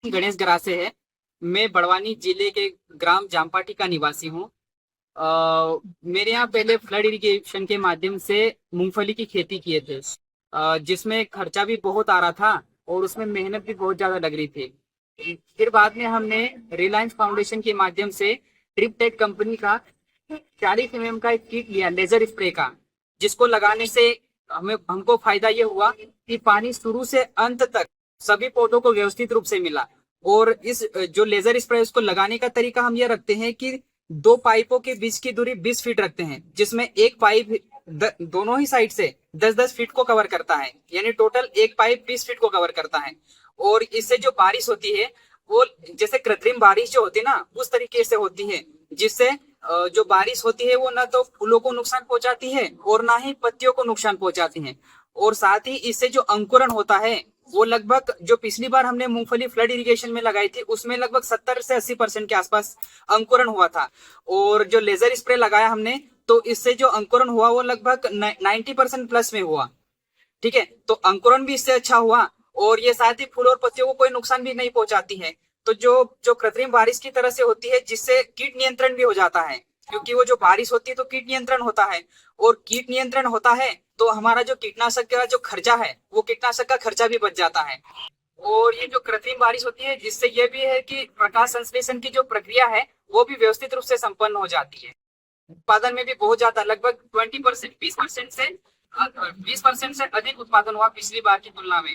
गणेश गरासे है। मैं बड़वानी जिले के ग्राम जामपाटी का निवासी हूँ। मेरे यहाँ पहले फ्लड इरिगेशन के माध्यम से मूंगफली की खेती किए थे, जिसमें खर्चा भी बहुत आ रहा था और उसमें मेहनत भी बहुत ज्यादा लग रही थी। फिर बाद में हमने रिलायंस फाउंडेशन के माध्यम से ट्रिपटेक कंपनी का 40 mm का एक किट लिया लेजर स्प्रे का, जिसको लगाने से हमको फायदा ये हुआ कि पानी शुरू से अंत तक सभी पौधों को व्यवस्थित रूप से मिला। और इस जो लेजर स्प्रे उसको लगाने का तरीका हम ये रखते हैं कि दो पाइपों के बीच की दूरी 20 फीट रखते हैं, जिसमें एक पाइप दोनों ही साइड से 10-10 फीट को कवर करता है, यानी टोटल एक पाइप 20 फीट को कवर करता है। और इससे जो बारिश होती है वो जैसे कृत्रिम बारिश जो होती है ना, उस तरीके से होती है, जिससे जो बारिश होती है वो ना तो फूलों को नुकसान पहुंचाती है और ना ही पत्तियों को नुकसान पहुंचाती है। और साथ ही इससे जो अंकुरण होता है वो लगभग, जो पिछली बार हमने मूंगफली फ्लड इरिगेशन में लगाई थी उसमें लगभग 70 से 80% के आसपास अंकुरण हुआ था। और जो लेजर स्प्रे लगाया हमने तो इससे जो अंकुरण हुआ वो लगभग 90% प्लस में हुआ। ठीक है, तो अंकुरण भी इससे अच्छा हुआ और ये साथ ही फूल और पत्तियों को कोई नुकसान भी नहीं पहुंचाती है। तो जो जो कृत्रिम बारिश की तरह से होती है, जिससे कीट नियंत्रण भी हो जाता है, क्योंकि वो जो बारिश होती है तो कीट नियंत्रण होता है, और कीट नियंत्रण होता है तो हमारा जो कीटनाशक का जो खर्चा है वो कीटनाशक का खर्चा भी बच जाता है। और ये जो कृत्रिम बारिश होती है जिससे ये भी है कि प्रकाश संश्लेषण की जो प्रक्रिया है वो भी व्यवस्थित रूप से संपन्न हो जाती है। उत्पादन में भी बहुत ज्यादा, लगभग 20%, 20% से 20% से अधिक उत्पादन हुआ पिछली बार की तुलना में।